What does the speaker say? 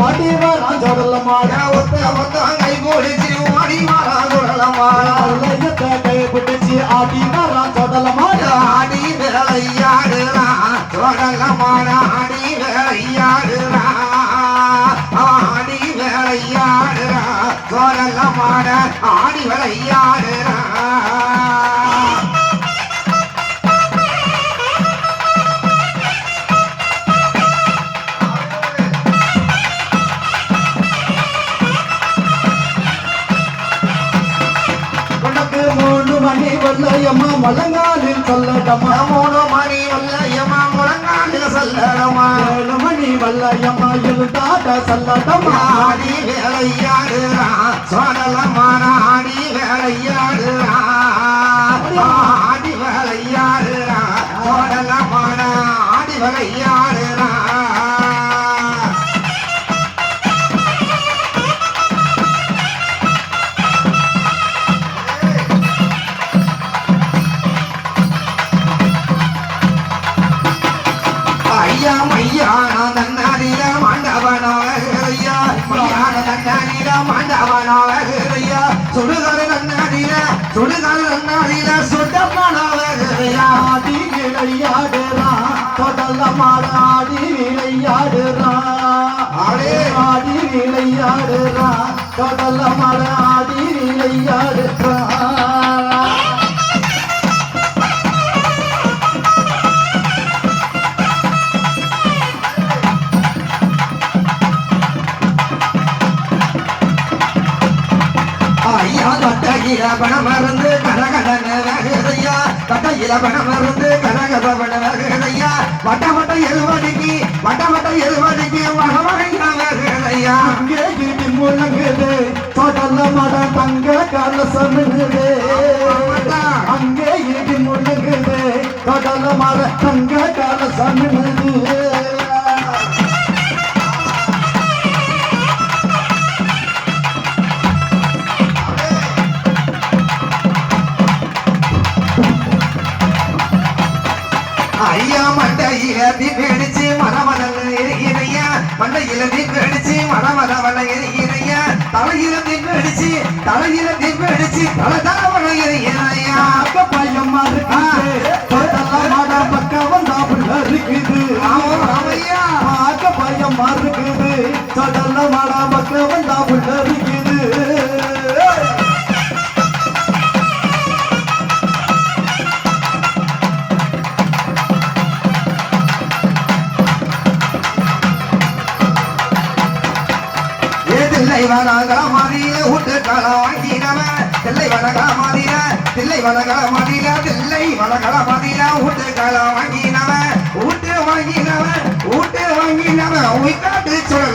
பாட்டி வரா சொல்லமாட ஒத்த கை போடிச்சு ஓடி வரா சொல்லமாட கை பிடிச்சி ஆடி வரா சொல்லமாட ஆடி வேலையாடுறா சொல்லமாட ஆடி வேலையாடுறா ஆடி வேலையாடுறா சொல்லமாட ஆடி வேலையாடுறா மணி வல்லையம்மா முழங்காலில் சொல்லடமா 3 மணி வல்லையம்மா முழங்காலில் சொல்லடமா 7 மணி வல்லையம்மா எழுதாட சொல்லடமா ஆடி வேலையாடுறா சொல்லமா ஆடி வேலையாடுறா ஆடி வேலையாடுறா சொல்லமா ஆடி வேலையாடுறா மையான தன்னாரில மாண்டவனாவகையா மையான தன்னாரில மாண்டவனாவகையா சுடுகார தன்னாரில சுட்டப்பனாவகையா ஆடி விளையாடுறா தொடல மாடாடி விளையாடுறா ஆடி விளையாடுறா தொடல மாடாடி விளையாடுறா கட்டையில பணமருந்து கரகதன வேகையா கட்டையில பணமருந்து கரகதவன வேகையா வட்ட எழுவடிக்கு வக வகையா வேகையா அங்கே இடி முழங்குது தொடல மட தங்க கலசமிடுது அங்கே இடி முழங்குது தொடல மட தங்க கலசமிடுது ஐயா மண்டையில தீப்பிடிச்சு மனமதல் எரிகிறையா மண்டையில தீப்பிடிச்சு மனமதவன எரிகிறையா தலையில தீப்பிடிச்சு தலதவன எரிகிறையா பையன் பக்கம் வந்தா இருக்குது ஐயா பையன் இருக்குது தொடர்ல மாடா பக்கம் வந்தா இருக்குது தில்லை வனகா மாதிரில ஊட்டு காலம் வாங்கினவன் தில்லை வனகா மாதிரில தில்லை வனகா மாதிரில ஊட்டு காலம் வாங்கினவன் ஊட்டு வாங்கினவன் உயிர்காட்டு சொல்ல